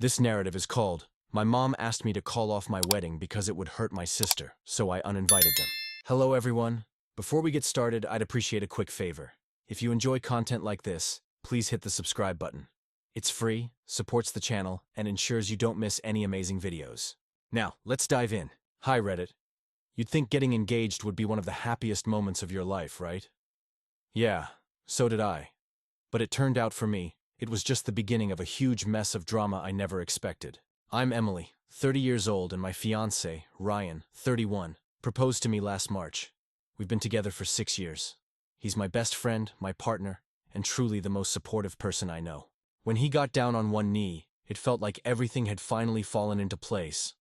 This narrative is called, My Mom Asked Me to Call Off My Wedding Because It Would Hurt My Sister, so I Uninvited Them. Hello everyone. Before we get started, I'd appreciate a quick favor. If you enjoy content like this, please hit the subscribe button. It's free, supports the channel, and ensures you don't miss any amazing videos. Now, let's dive in. Hi Reddit. You'd think getting engaged would be one of the happiest moments of your life, right? Yeah, so did I. But it turned out for me, it was just the beginning of a huge mess of drama I never expected. I'm Emily, 30 years old, and my fiancé, Ryan, 31, proposed to me last March. We've been together for 6 years. He's my best friend, my partner, and truly the most supportive person I know. When he got down on one knee, it felt like everything had finally fallen into place.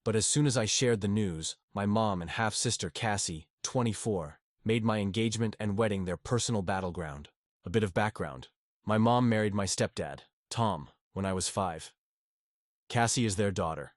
But as soon as I shared the news, my mom and half-sister Cassie, 24, made my engagement and wedding their personal battleground. A bit of background. My mom married my stepdad, Tom, when I was 5. Cassie is their daughter.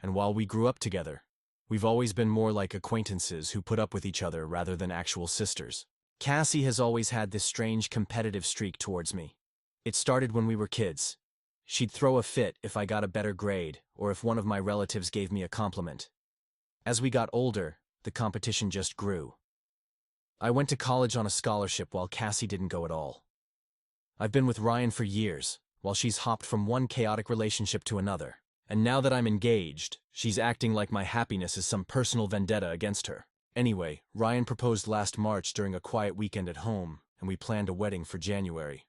And while we grew up together, we've always been more like acquaintances who put up with each other rather than actual sisters. Cassie has always had this strange competitive streak towards me. It started when we were kids. She'd throw a fit if I got a better grade or if one of my relatives gave me a compliment. As we got older, the competition just grew. I went to college on a scholarship while Cassie didn't go at all. I've been with Ryan for years, while she's hopped from one chaotic relationship to another. And now that I'm engaged, she's acting like my happiness is some personal vendetta against her. Anyway, Ryan proposed last March during a quiet weekend at home, and we planned a wedding for January.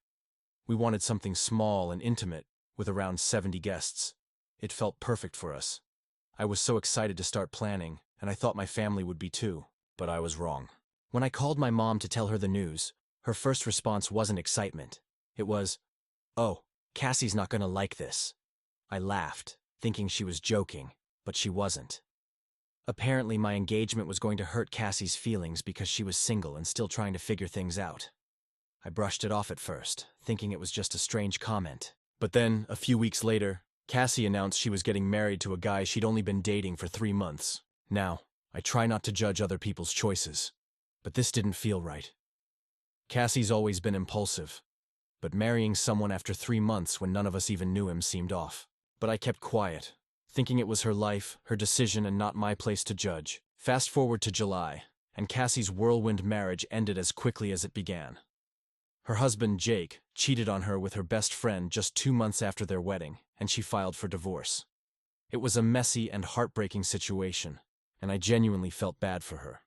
We wanted something small and intimate, with around 70 guests. It felt perfect for us. I was so excited to start planning, and I thought my family would be too, but I was wrong. When I called my mom to tell her the news, her first response wasn't excitement. It was, "Oh, Cassie's not gonna like this." I laughed, thinking she was joking, but she wasn't. Apparently, my engagement was going to hurt Cassie's feelings because she was single and still trying to figure things out. I brushed it off at first, thinking it was just a strange comment. But then, a few weeks later, Cassie announced she was getting married to a guy she'd only been dating for 3 months. Now, I try not to judge other people's choices, but this didn't feel right. Cassie's always been impulsive, but marrying someone after 3 months when none of us even knew him seemed off. But I kept quiet, thinking it was her life, her decision, and not my place to judge. Fast forward to July, and Cassie's whirlwind marriage ended as quickly as it began. Her husband, Jake, cheated on her with her best friend just 2 months after their wedding, and she filed for divorce. It was a messy and heartbreaking situation, and I genuinely felt bad for her.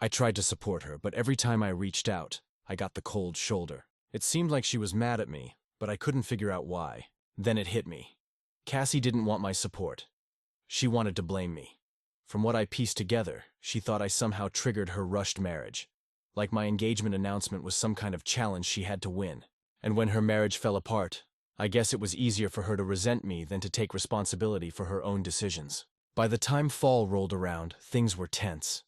I tried to support her, but every time I reached out, I got the cold shoulder. It seemed like she was mad at me, but I couldn't figure out why. Then it hit me. Cassie didn't want my support. She wanted to blame me. From what I pieced together, she thought I somehow triggered her rushed marriage. Like my engagement announcement was some kind of challenge she had to win. And when her marriage fell apart, I guess it was easier for her to resent me than to take responsibility for her own decisions. By the time fall rolled around, things were tense.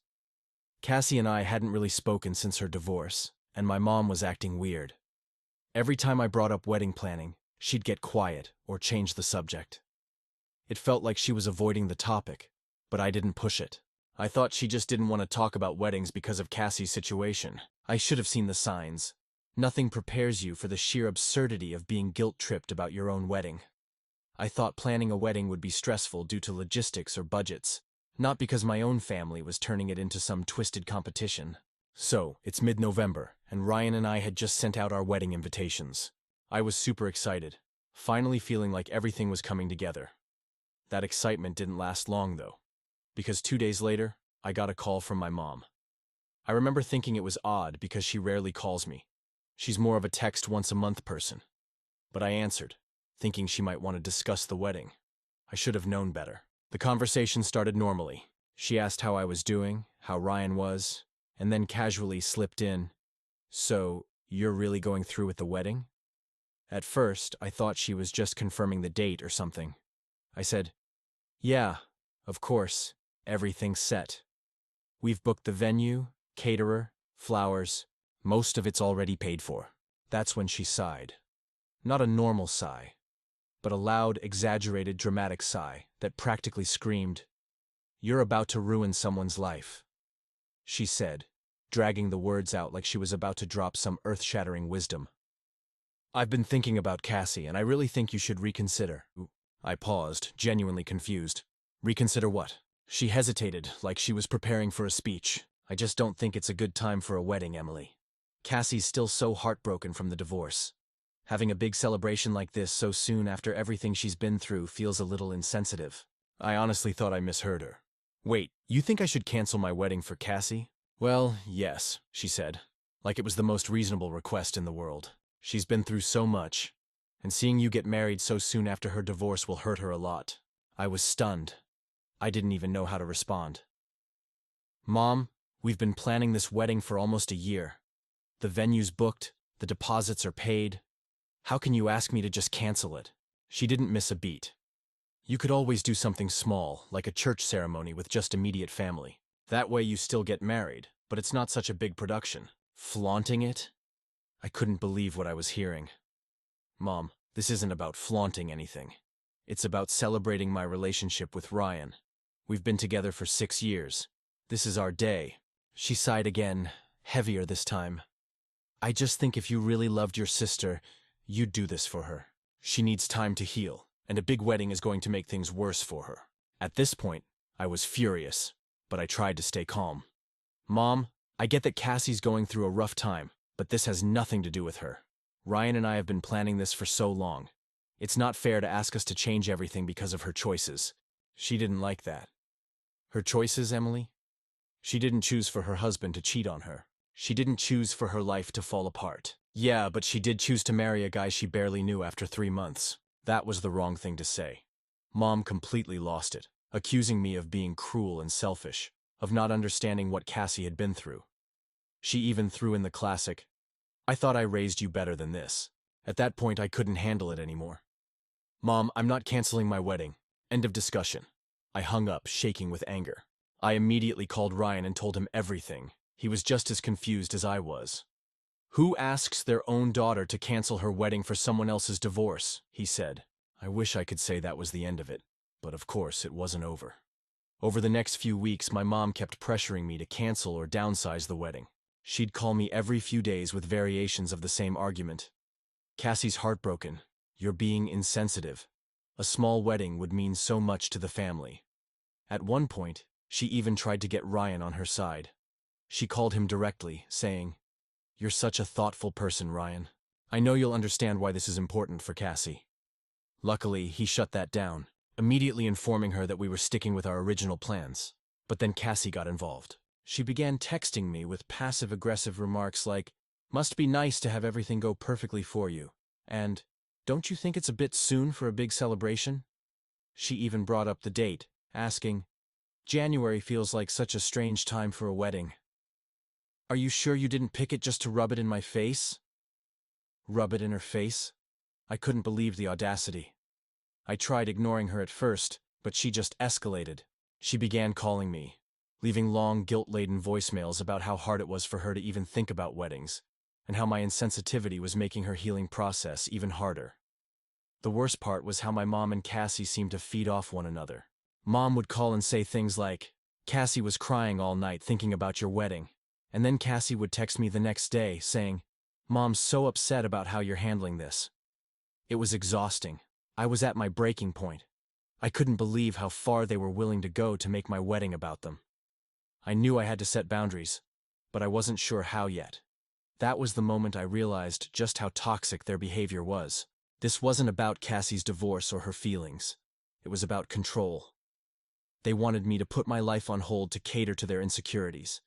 Cassie and I hadn't really spoken since her divorce, and my mom was acting weird. Every time I brought up wedding planning, she'd get quiet or change the subject. It felt like she was avoiding the topic, but I didn't push it. I thought she just didn't want to talk about weddings because of Cassie's situation. I should have seen the signs. Nothing prepares you for the sheer absurdity of being guilt-tripped about your own wedding. I thought planning a wedding would be stressful due to logistics or budgets, not because my own family was turning it into some twisted competition. So, it's mid-November, and Ryan and I had just sent out our wedding invitations. I was super excited, finally feeling like everything was coming together. That excitement didn't last long, though, because 2 days later, I got a call from my mom. I remember thinking it was odd because she rarely calls me. She's more of a text once-a-month person. But I answered, thinking she might want to discuss the wedding. I should have known better. The conversation started normally. She asked how I was doing, how Ryan was, and then casually slipped in, "So, you're really going through with the wedding?" At first, I thought she was just confirming the date or something. I said, "Yeah, of course, everything's set. We've booked the venue, caterer, flowers, most of it's already paid for." That's when she sighed. Not a normal sigh, but a loud, exaggerated, dramatic sigh that practically screamed, "You're about to ruin someone's life," she said, dragging the words out like she was about to drop some earth-shattering wisdom. I've been thinking about Cassie, and I really think you should reconsider. I paused, genuinely confused. Reconsider what? She hesitated, like she was preparing for a speech. I just don't think it's a good time for a wedding, Emily. Cassie's still so heartbroken from the divorce. Having a big celebration like this so soon after everything she's been through feels a little insensitive. I honestly thought I misheard her. Wait, you think I should cancel my wedding for Cassie? Well, yes, she said, like it was the most reasonable request in the world. She's been through so much, and seeing you get married so soon after her divorce will hurt her a lot. I was stunned. I didn't even know how to respond. Mom, we've been planning this wedding for almost a year. The venue's booked, the deposits are paid. How can you ask me to just cancel it? She didn't miss a beat. You could always do something small, like a church ceremony with just immediate family. That way you still get married, but it's not such a big production. Flaunting it? I couldn't believe what I was hearing. Mom, this isn't about flaunting anything. It's about celebrating my relationship with Ryan. We've been together for 6 years. This is our day. She sighed again, heavier this time. I just think if you really loved your sister, you'd do this for her. She needs time to heal, and a big wedding is going to make things worse for her. At this point, I was furious, but I tried to stay calm. Mom, I get that Cassie's going through a rough time, but this has nothing to do with her. Ryan and I have been planning this for so long. It's not fair to ask us to change everything because of her choices. She didn't like that. Her choices, Emily? She didn't choose for her husband to cheat on her. She didn't choose for her life to fall apart. Yeah, but she did choose to marry a guy she barely knew after 3 months. That was the wrong thing to say. Mom completely lost it, accusing me of being cruel and selfish, of not understanding what Cassie had been through. She even threw in the classic, "I thought I raised you better than this." At that point, I couldn't handle it anymore. Mom, I'm not canceling my wedding. End of discussion. I hung up, shaking with anger. I immediately called Ryan and told him everything. He was just as confused as I was. Who asks their own daughter to cancel her wedding for someone else's divorce? He said. I wish I could say that was the end of it, but of course it wasn't over. Over the next few weeks, my mom kept pressuring me to cancel or downsize the wedding. She'd call me every few days with variations of the same argument. Cassie's heartbroken. You're being insensitive. A small wedding would mean so much to the family. At one point, she even tried to get Ryan on her side. She called him directly, saying, "You're such a thoughtful person, Ryan. I know you'll understand why this is important for Cassie." Luckily, he shut that down, immediately informing her that we were sticking with our original plans. But then Cassie got involved. She began texting me with passive-aggressive remarks like, "Must be nice to have everything go perfectly for you," and "Don't you think it's a bit soon for a big celebration?" She even brought up the date, asking, "January feels like such a strange time for a wedding. Are you sure you didn't pick it just to rub it in my face?" Rub it in her face? I couldn't believe the audacity. I tried ignoring her at first, but she just escalated. She began calling me, leaving long, guilt-laden voicemails about how hard it was for her to even think about weddings, and how my insensitivity was making her healing process even harder. The worst part was how my mom and Cassie seemed to feed off one another. Mom would call and say things like, "Cassie was crying all night thinking about your wedding," and then Cassie would text me the next day saying, "Mom's so upset about how you're handling this." It was exhausting. I was at my breaking point. I couldn't believe how far they were willing to go to make my wedding about them. I knew I had to set boundaries, but I wasn't sure how yet. That was the moment I realized just how toxic their behavior was. This wasn't about Cassie's divorce or her feelings. It was about control. They wanted me to put my life on hold to cater to their insecurities,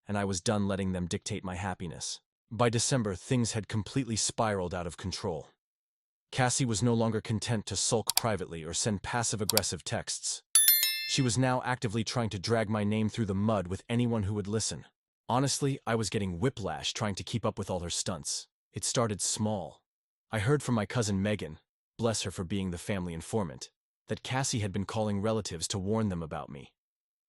and I was done letting them dictate my happiness. By December, things had completely spiraled out of control. Cassie was no longer content to sulk privately or send passive-aggressive texts. She was now actively trying to drag my name through the mud with anyone who would listen. Honestly, I was getting whiplash trying to keep up with all her stunts. It started small. I heard from my cousin Megan, bless her for being the family informant, that Cassie had been calling relatives to warn them about me.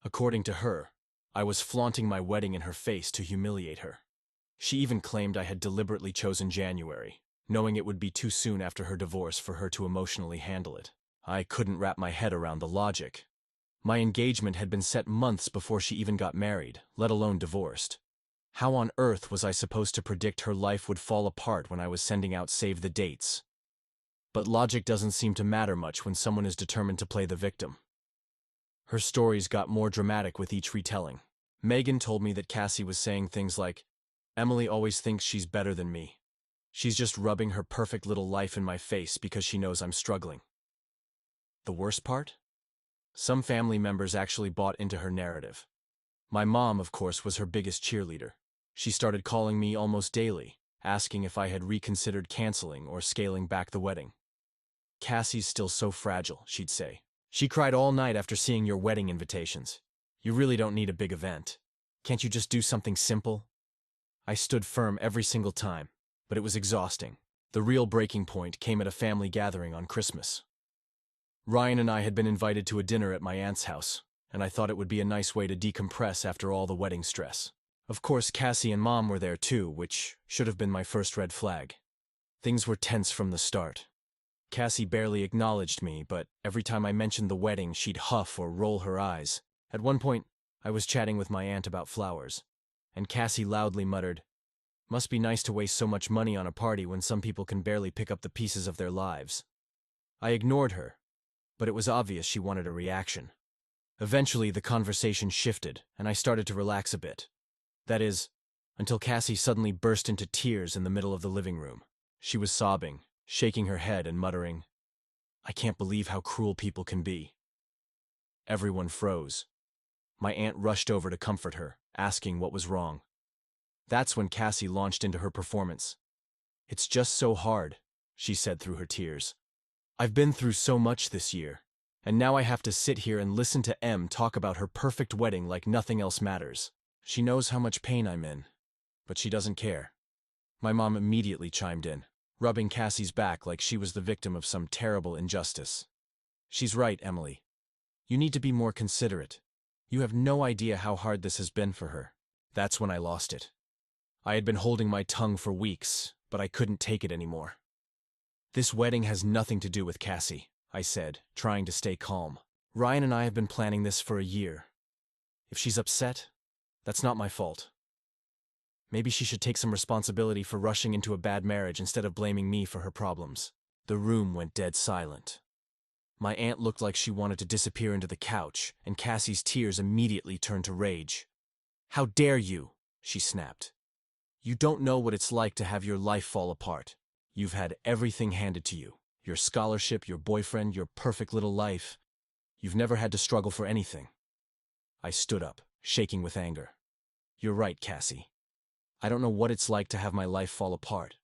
According to her, I was flaunting my wedding in her face to humiliate her. She even claimed I had deliberately chosen January, knowing it would be too soon after her divorce for her to emotionally handle it. I couldn't wrap my head around the logic. My engagement had been set months before she even got married, let alone divorced. How on earth was I supposed to predict her life would fall apart when I was sending out save the dates? But logic doesn't seem to matter much when someone is determined to play the victim. Her stories got more dramatic with each retelling. Megan told me that Cassie was saying things like, "Emily always thinks she's better than me. She's just rubbing her perfect little life in my face because she knows I'm struggling." The worst part? Some family members actually bought into her narrative. My mom, of course, was her biggest cheerleader. She started calling me almost daily, asking if I had reconsidered canceling or scaling back the wedding. "Cassie's still so fragile," she'd say. "She cried all night after seeing your wedding invitations. You really don't need a big event. Can't you just do something simple?" I stood firm every single time, but it was exhausting. The real breaking point came at a family gathering on Christmas. Ryan and I had been invited to a dinner at my aunt's house, and I thought it would be a nice way to decompress after all the wedding stress. Of course, Cassie and Mom were there too, which should have been my first red flag. Things were tense from the start. Cassie barely acknowledged me, but every time I mentioned the wedding, she'd huff or roll her eyes. At one point, I was chatting with my aunt about flowers, and Cassie loudly muttered, "Must be nice to waste so much money on a party when some people can barely pick up the pieces of their lives." I ignored her, but it was obvious she wanted a reaction. Eventually, the conversation shifted, and I started to relax a bit. That is, until Cassie suddenly burst into tears in the middle of the living room. She was sobbing, shaking her head and muttering, "I can't believe how cruel people can be." Everyone froze. My aunt rushed over to comfort her, asking what was wrong. That's when Cassie launched into her performance. "It's just so hard," she said through her tears. "I've been through so much this year, and now I have to sit here and listen to Em talk about her perfect wedding like nothing else matters. She knows how much pain I'm in, but she doesn't care." My mom immediately chimed in, rubbing Cassie's back like she was the victim of some terrible injustice. "She's right, Emily. You need to be more considerate. You have no idea how hard this has been for her." That's when I lost it. I had been holding my tongue for weeks, but I couldn't take it anymore. "This wedding has nothing to do with Cassie," I said, trying to stay calm. "Ryan and I have been planning this for a year. If she's upset, that's not my fault. Maybe she should take some responsibility for rushing into a bad marriage instead of blaming me for her problems." The room went dead silent. My aunt looked like she wanted to disappear into the couch, and Cassie's tears immediately turned to rage. "How dare you?" she snapped. "You don't know what it's like to have your life fall apart. You've had everything handed to you. Your scholarship, your boyfriend, your perfect little life. You've never had to struggle for anything." I stood up, shaking with anger. "You're right, Cassie. I don't know what it's like to have my life fall apart.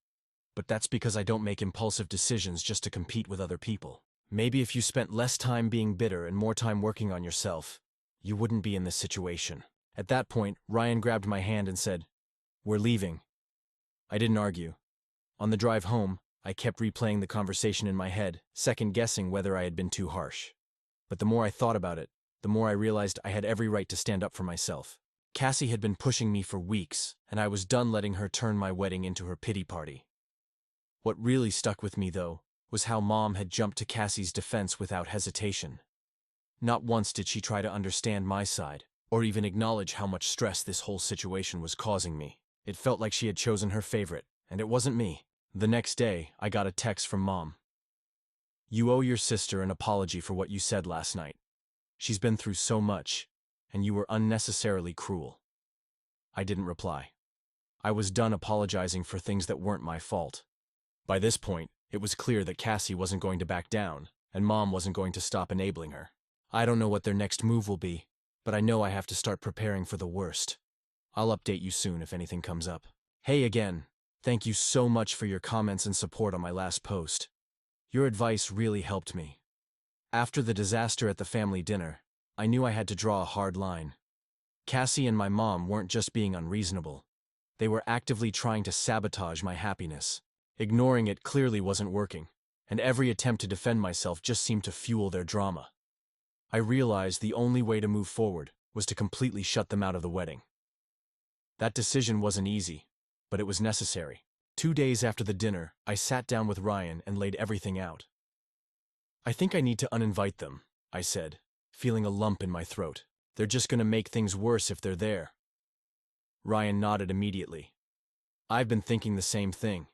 But that's because I don't make impulsive decisions just to compete with other people. Maybe if you spent less time being bitter and more time working on yourself, you wouldn't be in this situation." At that point, Ryan grabbed my hand and said, "We're leaving." I didn't argue. On the drive home, I kept replaying the conversation in my head, second-guessing whether I had been too harsh. But the more I thought about it, the more I realized I had every right to stand up for myself. Cassie had been pushing me for weeks, and I was done letting her turn my wedding into her pity party. What really stuck with me, though, was how Mom had jumped to Cassie's defense without hesitation. Not once did she try to understand my side, or even acknowledge how much stress this whole situation was causing me. It felt like she had chosen her favorite, and it wasn't me. The next day, I got a text from Mom. "You owe your sister an apology for what you said last night. She's been through so much, and you were unnecessarily cruel." I didn't reply. I was done apologizing for things that weren't my fault. By this point, it was clear that Cassie wasn't going to back down, and Mom wasn't going to stop enabling her. I don't know what their next move will be, but I know I have to start preparing for the worst. I'll update you soon if anything comes up. Hey again, thank you so much for your comments and support on my last post. Your advice really helped me. After the disaster at the family dinner, I knew I had to draw a hard line. Cassie and my mom weren't just being unreasonable. They were actively trying to sabotage my happiness. Ignoring it clearly wasn't working, and every attempt to defend myself just seemed to fuel their drama. I realized the only way to move forward was to completely shut them out of the wedding. That decision wasn't easy, but it was necessary. 2 days after the dinner, I sat down with Ryan and laid everything out. "I think I need to uninvite them," I said, feeling a lump in my throat. "They're just going to make things worse if they're there." Ryan nodded immediately. I've been thinking the same thing.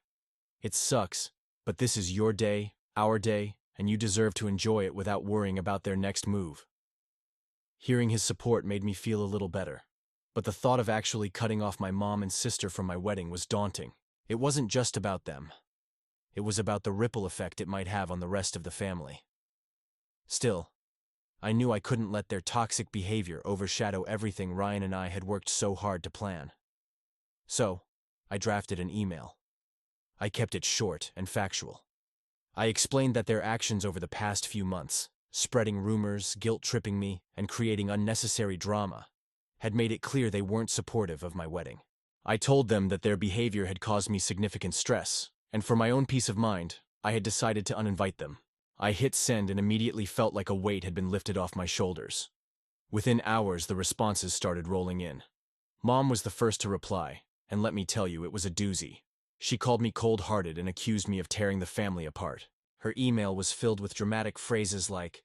It sucks, but this is your day, our day, and you deserve to enjoy it without worrying about their next move. Hearing his support made me feel a little better. But the thought of actually cutting off my mom and sister from my wedding was daunting. It wasn't just about them. It was about the ripple effect it might have on the rest of the family. Still, I knew I couldn't let their toxic behavior overshadow everything Ryan and I had worked so hard to plan. So, I drafted an email. I kept it short and factual. I explained that their actions over the past few months, spreading rumors, guilt-tripping me, and creating unnecessary drama, had made it clear they weren't supportive of my wedding. I told them that their behavior had caused me significant stress, and for my own peace of mind, I had decided to uninvite them. I hit send and immediately felt like a weight had been lifted off my shoulders. Within hours, the responses started rolling in. Mom was the first to reply, and let me tell you, it was a doozy. She called me cold-hearted and accused me of tearing the family apart. Her email was filled with dramatic phrases like,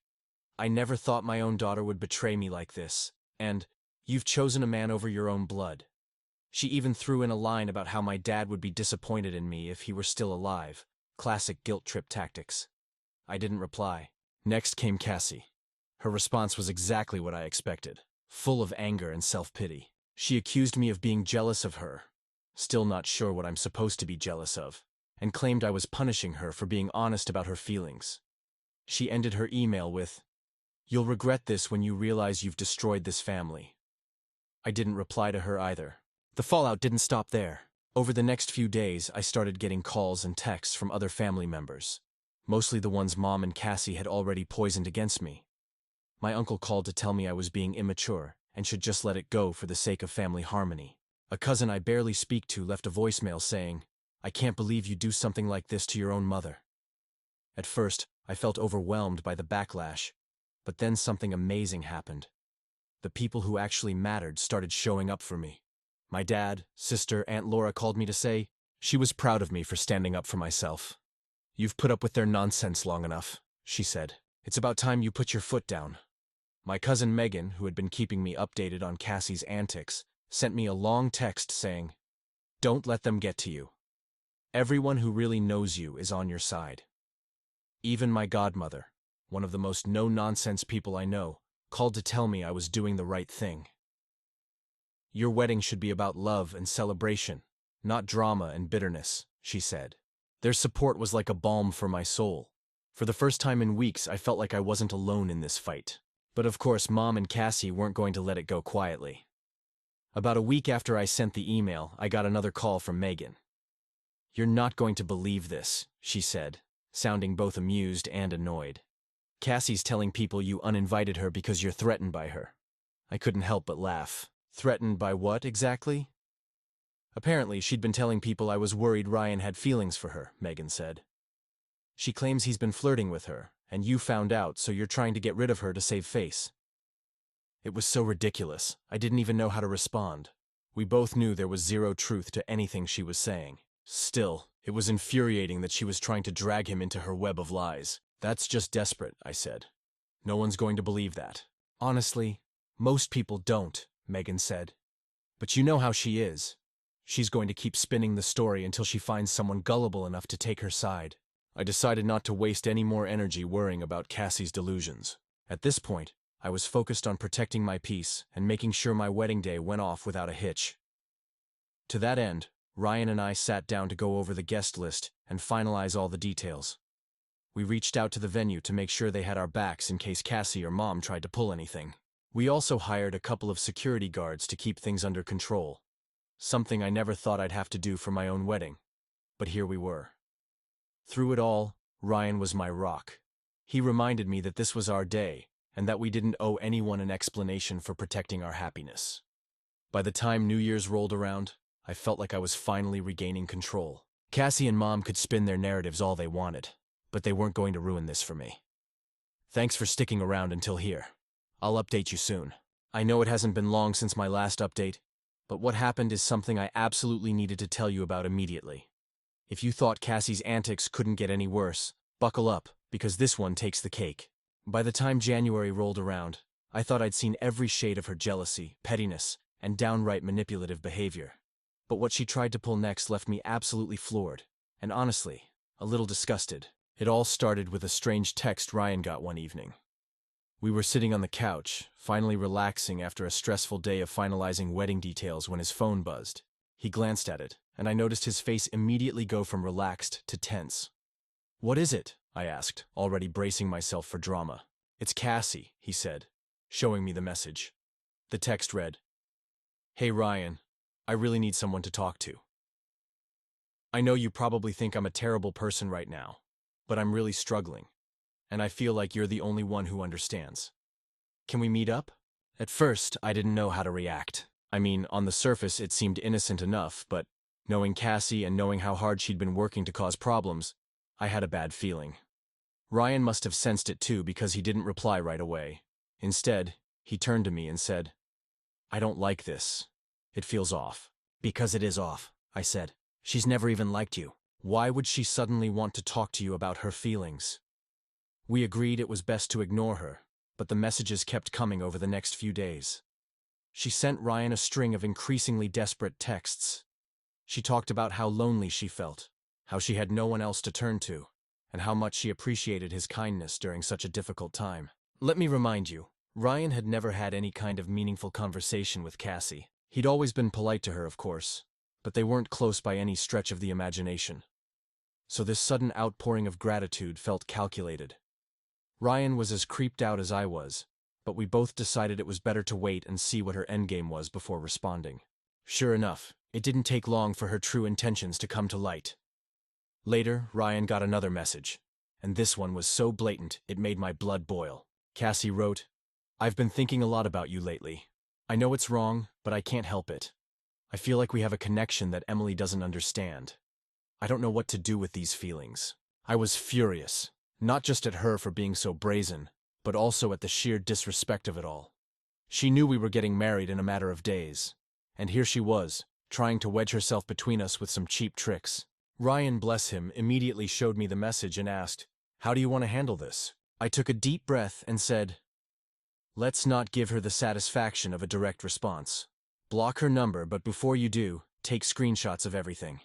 "I never thought my own daughter would betray me like this," and "You've chosen a man over your own blood." She even threw in a line about how my dad would be disappointed in me if he were still alive. Classic guilt trip tactics. I didn't reply. Next came Cassie. Her response was exactly what I expected, full of anger and self-pity. She accused me of being jealous of her, still not sure what I'm supposed to be jealous of, and claimed I was punishing her for being honest about her feelings. She ended her email with, "You'll regret this when you realize you've destroyed this family." I didn't reply to her either. The fallout didn't stop there. Over the next few days, I started getting calls and texts from other family members, mostly the ones Mom and Cassie had already poisoned against me. My uncle called to tell me I was being immature and should just let it go for the sake of family harmony. A cousin I barely speak to left a voicemail saying, "I can't believe you do something like this to your own mother." At first, I felt overwhelmed by the backlash, but then something amazing happened. The people who actually mattered started showing up for me. My dad, sister, Aunt Laura called me to say she was proud of me for standing up for myself. "You've put up with their nonsense long enough," she said. "It's about time you put your foot down." My cousin Megan, who had been keeping me updated on Cassie's antics, sent me a long text saying, "Don't let them get to you. Everyone who really knows you is on your side." Even my godmother, one of the most no-nonsense people I know, called to tell me I was doing the right thing. "Your wedding should be about love and celebration, not drama and bitterness," she said. Their support was like a balm for my soul. For the first time in weeks, I felt like I wasn't alone in this fight. But of course, Mom and Cassie weren't going to let it go quietly. About a week after I sent the email, I got another call from Megan. "You're not going to believe this," she said, sounding both amused and annoyed. "Cassie's telling people you uninvited her because you're threatened by her." I couldn't help but laugh. Threatened by what, exactly? Apparently, she'd been telling people I was worried Ryan had feelings for her, Megan said. "She claims he's been flirting with her, and you found out, so you're trying to get rid of her to save face." It was so ridiculous, I didn't even know how to respond. We both knew there was zero truth to anything she was saying. Still, it was infuriating that she was trying to drag him into her web of lies. "That's just desperate," I said. "No one's going to believe that." "Honestly, most people don't," Megan said. "But you know how she is. She's going to keep spinning the story until she finds someone gullible enough to take her side." I decided not to waste any more energy worrying about Cassie's delusions. At this point, I was focused on protecting my peace and making sure my wedding day went off without a hitch. To that end, Ryan and I sat down to go over the guest list and finalize all the details. We reached out to the venue to make sure they had our backs in case Cassie or Mom tried to pull anything. We also hired a couple of security guards to keep things under control. Something I never thought I'd have to do for my own wedding. But here we were. Through it all, Ryan was my rock. He reminded me that this was our day, and that we didn't owe anyone an explanation for protecting our happiness. By the time New Year's rolled around, I felt like I was finally regaining control. Cassie and Mom could spin their narratives all they wanted, but they weren't going to ruin this for me. Thanks for sticking around until here. I'll update you soon. I know it hasn't been long since my last update, but what happened is something I absolutely needed to tell you about immediately. If you thought Cassie's antics couldn't get any worse, buckle up, because this one takes the cake. By the time January rolled around, I thought I'd seen every shade of her jealousy, pettiness, and downright manipulative behavior. But what she tried to pull next left me absolutely floored, and honestly, a little disgusted. It all started with a strange text Ryan got one evening. We were sitting on the couch, finally relaxing after a stressful day of finalizing wedding details when his phone buzzed. He glanced at it, and I noticed his face immediately go from relaxed to tense. "What is it?" I asked, already bracing myself for drama. "It's Cassie," he said, showing me the message. The text read, "Hey Ryan, I really need someone to talk to. I know you probably think I'm a terrible person right now, but I'm really struggling, and I feel like you're the only one who understands. Can we meet up?" At first, I didn't know how to react. I mean, on the surface it seemed innocent enough, but knowing Cassie and knowing how hard she'd been working to cause problems, I had a bad feeling. Ryan must have sensed it too because he didn't reply right away. Instead, he turned to me and said, "I don't like this. It feels off." "Because it is off," I said. "She's never even liked you. Why would she suddenly want to talk to you about her feelings?" We agreed it was best to ignore her, but the messages kept coming over the next few days. She sent Ryan a string of increasingly desperate texts. She talked about how lonely she felt, how she had no one else to turn to, and how much she appreciated his kindness during such a difficult time. Let me remind you, Ryan had never had any kind of meaningful conversation with Cassie. He'd always been polite to her, of course, but they weren't close by any stretch of the imagination. So this sudden outpouring of gratitude felt calculated. Ryan was as creeped out as I was, but we both decided it was better to wait and see what her endgame was before responding. Sure enough, it didn't take long for her true intentions to come to light. Later, Ryan got another message, and this one was so blatant it made my blood boil. Cassie wrote, "I've been thinking a lot about you lately. I know it's wrong, but I can't help it. I feel like we have a connection that Emily doesn't understand. I don't know what to do with these feelings." I was furious, not just at her for being so brazen, but also at the sheer disrespect of it all. She knew we were getting married in a matter of days, and here she was, trying to wedge herself between us with some cheap tricks. Ryan, bless him, immediately showed me the message and asked, "How do you want to handle this?" I took a deep breath and said, "Let's not give her the satisfaction of a direct response. Block her number, but before you do, take screenshots of everything."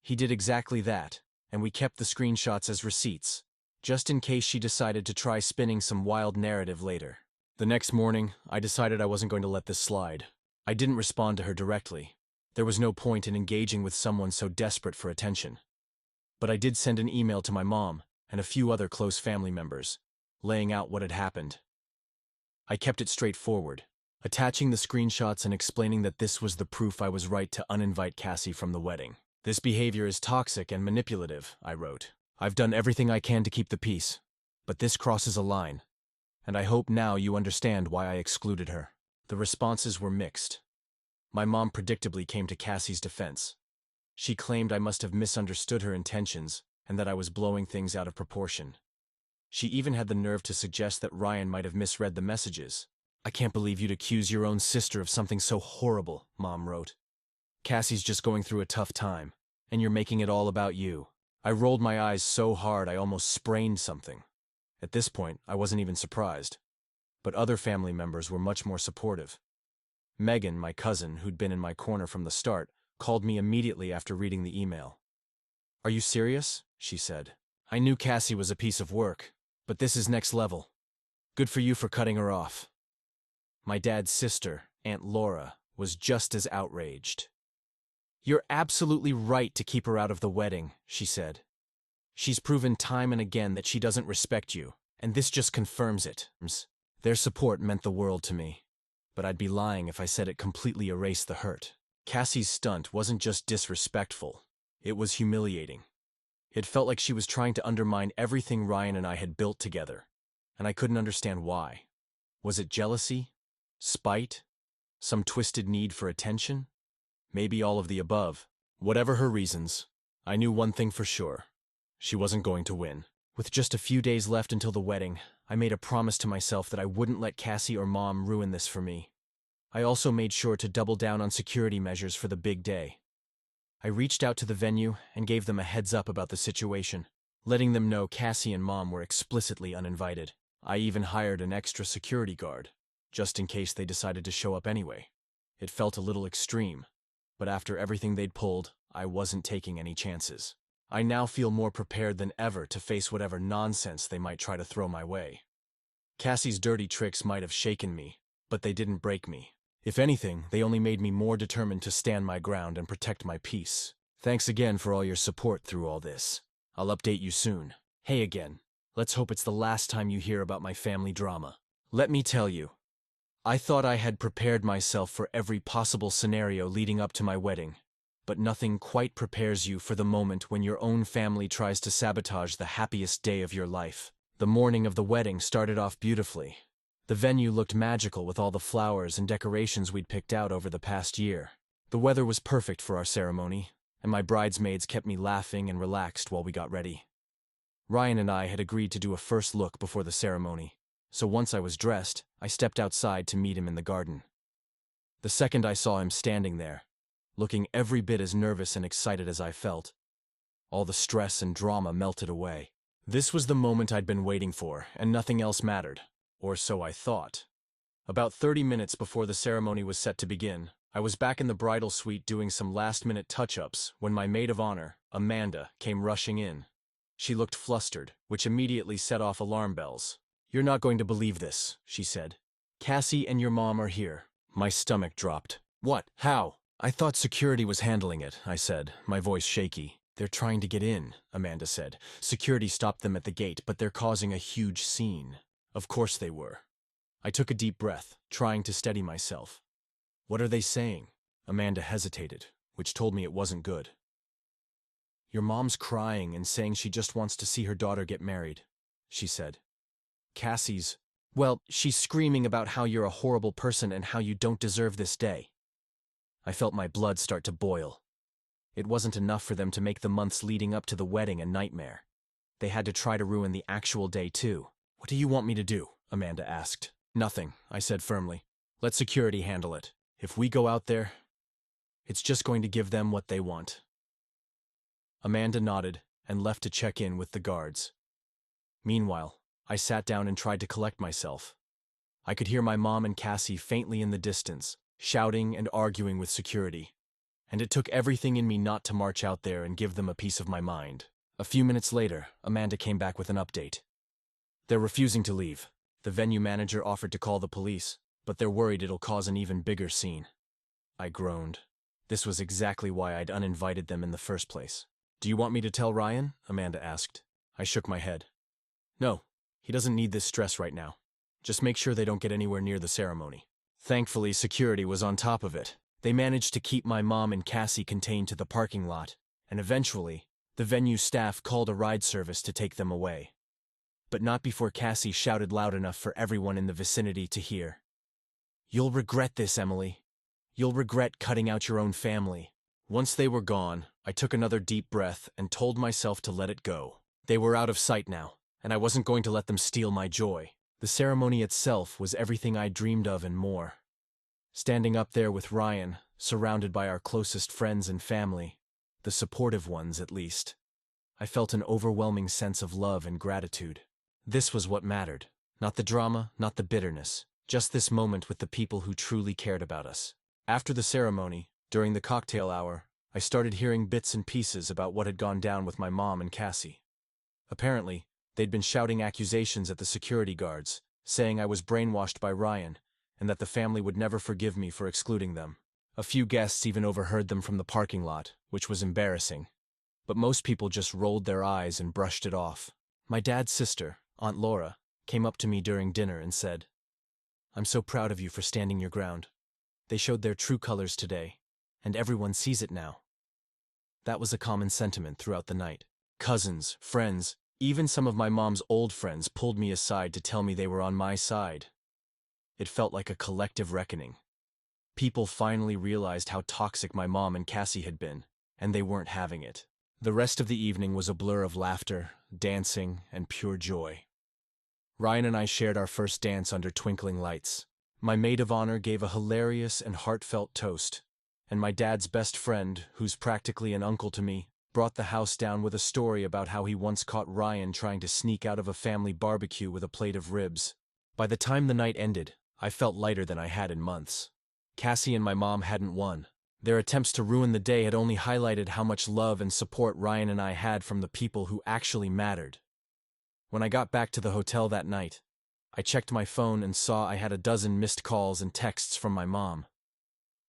He did exactly that, and we kept the screenshots as receipts, just in case she decided to try spinning some wild narrative later. The next morning, I decided I wasn't going to let this slide. I didn't respond to her directly. There was no point in engaging with someone so desperate for attention. But I did send an email to my mom and a few other close family members, laying out what had happened. I kept it straightforward, attaching the screenshots and explaining that this was the proof I was right to uninvite Cassie from the wedding. "This behavior is toxic and manipulative," I wrote. "I've done everything I can to keep the peace, but this crosses a line, and I hope now you understand why I excluded her." The responses were mixed. My mom predictably came to Cassie's defense. She claimed I must have misunderstood her intentions and that I was blowing things out of proportion. She even had the nerve to suggest that Ryan might have misread the messages. "I can't believe you'd accuse your own sister of something so horrible," Mom wrote. "Cassie's just going through a tough time, and you're making it all about you." I rolled my eyes so hard I almost sprained something. At this point, I wasn't even surprised. But other family members were much more supportive. Megan, my cousin, who'd been in my corner from the start, called me immediately after reading the email. "Are you serious?" she said. "I knew Cassie was a piece of work, but this is next level. Good for you for cutting her off." My dad's sister, Aunt Laura, was just as outraged. "You're absolutely right to keep her out of the wedding," she said. "She's proven time and again that she doesn't respect you, and this just confirms it." Their support meant the world to me, but I'd be lying if I said it completely erased the hurt. Cassie's stunt wasn't just disrespectful, it was humiliating. It felt like she was trying to undermine everything Ryan and I had built together, and I couldn't understand why. Was it jealousy? Spite? Some twisted need for attention? Maybe all of the above. Whatever her reasons, I knew one thing for sure. She wasn't going to win. With just a few days left until the wedding, I made a promise to myself that I wouldn't let Cassie or Mom ruin this for me. I also made sure to double down on security measures for the big day. I reached out to the venue and gave them a heads up about the situation, letting them know Cassie and Mom were explicitly uninvited. I even hired an extra security guard, just in case they decided to show up anyway. It felt a little extreme, but after everything they'd pulled, I wasn't taking any chances. I now feel more prepared than ever to face whatever nonsense they might try to throw my way. Cassie's dirty tricks might have shaken me, but they didn't break me. If anything, they only made me more determined to stand my ground and protect my peace. Thanks again for all your support through all this. I'll update you soon. Hey again. Let's hope it's the last time you hear about my family drama. Let me tell you, I thought I had prepared myself for every possible scenario leading up to my wedding, but nothing quite prepares you for the moment when your own family tries to sabotage the happiest day of your life. The morning of the wedding started off beautifully. The venue looked magical with all the flowers and decorations we'd picked out over the past year. The weather was perfect for our ceremony, and my bridesmaids kept me laughing and relaxed while we got ready. Ryan and I had agreed to do a first look before the ceremony, so once I was dressed, I stepped outside to meet him in the garden. The second I saw him standing there, looking every bit as nervous and excited as I felt, all the stress and drama melted away. This was the moment I'd been waiting for, and nothing else mattered. Or so I thought. About 30 minutes before the ceremony was set to begin, I was back in the bridal suite doing some last-minute touch-ups when my maid of honor, Amanda, came rushing in. She looked flustered, which immediately set off alarm bells. "You're not going to believe this," she said. "Cassie and your mom are here." My stomach dropped. "What? How?" "I thought security was handling it," I said, my voice shaky. "They're trying to get in," Amanda said. "Security stopped them at the gate, but they're causing a huge scene." Of course they were. I took a deep breath, trying to steady myself. "What are they saying?" Amanda hesitated, which told me it wasn't good. "Your mom's crying and saying she just wants to see her daughter get married," she said. "Cassie's, well, she's screaming about how you're a horrible person and how you don't deserve this day." I felt my blood start to boil. It wasn't enough for them to make the months leading up to the wedding a nightmare. They had to try to ruin the actual day too. "What do you want me to do?" Amanda asked. "Nothing," I said firmly. "Let security handle it. If we go out there, it's just going to give them what they want." Amanda nodded and left to check in with the guards. Meanwhile, I sat down and tried to collect myself. I could hear my mom and Cassie faintly in the distance, shouting and arguing with security, and it took everything in me not to march out there and give them a piece of my mind. A few minutes later, Amanda came back with an update. "They're refusing to leave. The venue manager offered to call the police, but they're worried it'll cause an even bigger scene." I groaned. This was exactly why I'd uninvited them in the first place. "Do you want me to tell Ryan?" Amanda asked. I shook my head. "No, he doesn't need this stress right now. Just make sure they don't get anywhere near the ceremony." Thankfully, security was on top of it. They managed to keep my mom and Cassie contained to the parking lot, and eventually, the venue staff called a ride service to take them away. But not before Cassie shouted loud enough for everyone in the vicinity to hear. "You'll regret this, Emily. You'll regret cutting out your own family." Once they were gone, I took another deep breath and told myself to let it go. They were out of sight now, and I wasn't going to let them steal my joy. The ceremony itself was everything I dreamed of and more. Standing up there with Ryan, surrounded by our closest friends and family, the supportive ones at least, I felt an overwhelming sense of love and gratitude. This was what mattered. Not the drama, not the bitterness. Just this moment with the people who truly cared about us. After the ceremony, during the cocktail hour, I started hearing bits and pieces about what had gone down with my mom and Cassie. Apparently, they'd been shouting accusations at the security guards, saying I was brainwashed by Ryan, and that the family would never forgive me for excluding them. A few guests even overheard them from the parking lot, which was embarrassing. But most people just rolled their eyes and brushed it off. My dad's sister, Aunt Laura, came up to me during dinner and said, "I'm so proud of you for standing your ground. They showed their true colors today, and everyone sees it now." That was a common sentiment throughout the night. Cousins, friends, even some of my mom's old friends pulled me aside to tell me they were on my side. It felt like a collective reckoning. People finally realized how toxic my mom and Cassie had been, and they weren't having it. The rest of the evening was a blur of laughter, dancing, and pure joy. Ryan and I shared our first dance under twinkling lights. My maid of honor gave a hilarious and heartfelt toast, and my dad's best friend, who's practically an uncle to me, brought the house down with a story about how he once caught Ryan trying to sneak out of a family barbecue with a plate of ribs. By the time the night ended, I felt lighter than I had in months. Cassie and my mom hadn't won. Their attempts to ruin the day had only highlighted how much love and support Ryan and I had from the people who actually mattered. When I got back to the hotel that night, I checked my phone and saw I had a dozen missed calls and texts from my mom.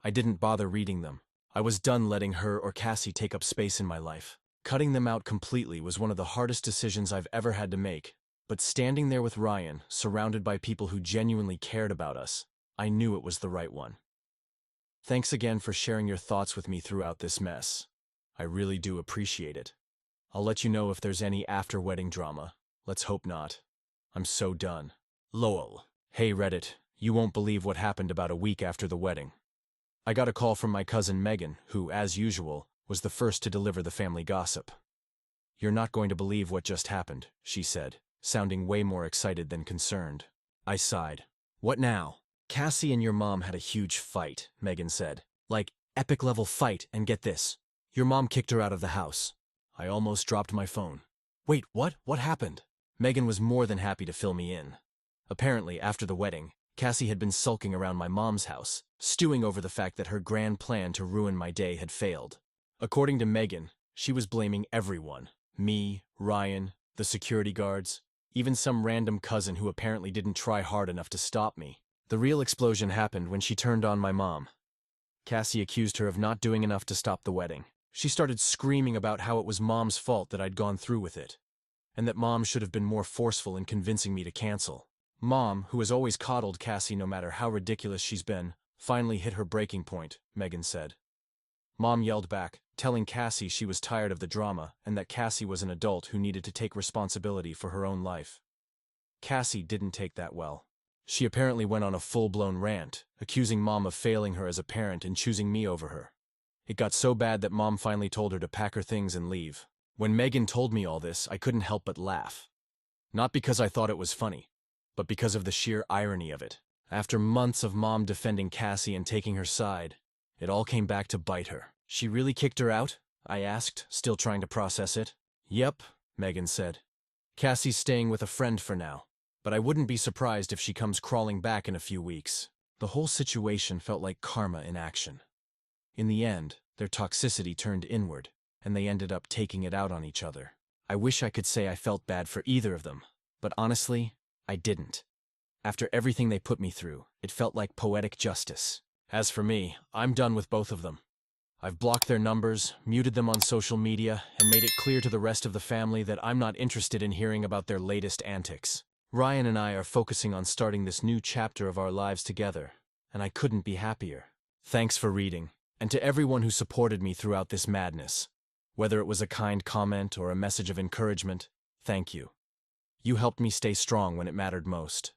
I didn't bother reading them. I was done letting her or Cassie take up space in my life. Cutting them out completely was one of the hardest decisions I've ever had to make, but standing there with Ryan, surrounded by people who genuinely cared about us, I knew it was the right one. Thanks again for sharing your thoughts with me throughout this mess. I really do appreciate it. I'll let you know if there's any after-wedding drama. Let's hope not. I'm so done. Lowell. Hey Reddit, you won't believe what happened about a week after the wedding. I got a call from my cousin Megan, who, as usual, was the first to deliver the family gossip. You're not going to believe what just happened, she said, sounding way more excited than concerned. I sighed. What now? Cassie and your mom had a huge fight, Megan said. Like, epic-level fight, and get this. Your mom kicked her out of the house. I almost dropped my phone. Wait, what? What happened? Megan was more than happy to fill me in. Apparently, after the wedding, Cassie had been sulking around my mom's house, stewing over the fact that her grand plan to ruin my day had failed. According to Megan, she was blaming everyone. Me, Ryan, the security guards, even some random cousin who apparently didn't try hard enough to stop me. The real explosion happened when she turned on my mom. Cassie accused her of not doing enough to stop the wedding. She started screaming about how it was Mom's fault that I'd gone through with it, and that Mom should have been more forceful in convincing me to cancel. Mom, who has always coddled Cassie no matter how ridiculous she's been, finally hit her breaking point, Megan said. Mom yelled back, telling Cassie she was tired of the drama and that Cassie was an adult who needed to take responsibility for her own life. Cassie didn't take that well. She apparently went on a full-blown rant, accusing Mom of failing her as a parent and choosing me over her. It got so bad that Mom finally told her to pack her things and leave. When Megan told me all this, I couldn't help but laugh. Not because I thought it was funny, but because of the sheer irony of it. After months of Mom defending Cassie and taking her side, it all came back to bite her. She really kicked her out? I asked, still trying to process it. Yep, Megan said. Cassie's staying with a friend for now, but I wouldn't be surprised if she comes crawling back in a few weeks. The whole situation felt like karma in action. In the end, their toxicity turned inward, and they ended up taking it out on each other. I wish I could say I felt bad for either of them, but honestly, I didn't. After everything they put me through, it felt like poetic justice. As for me, I'm done with both of them. I've blocked their numbers, muted them on social media, and made it clear to the rest of the family that I'm not interested in hearing about their latest antics. Ryan and I are focusing on starting this new chapter of our lives together, and I couldn't be happier. Thanks for reading, and to everyone who supported me throughout this madness. Whether it was a kind comment or a message of encouragement, thank you. You helped me stay strong when it mattered most.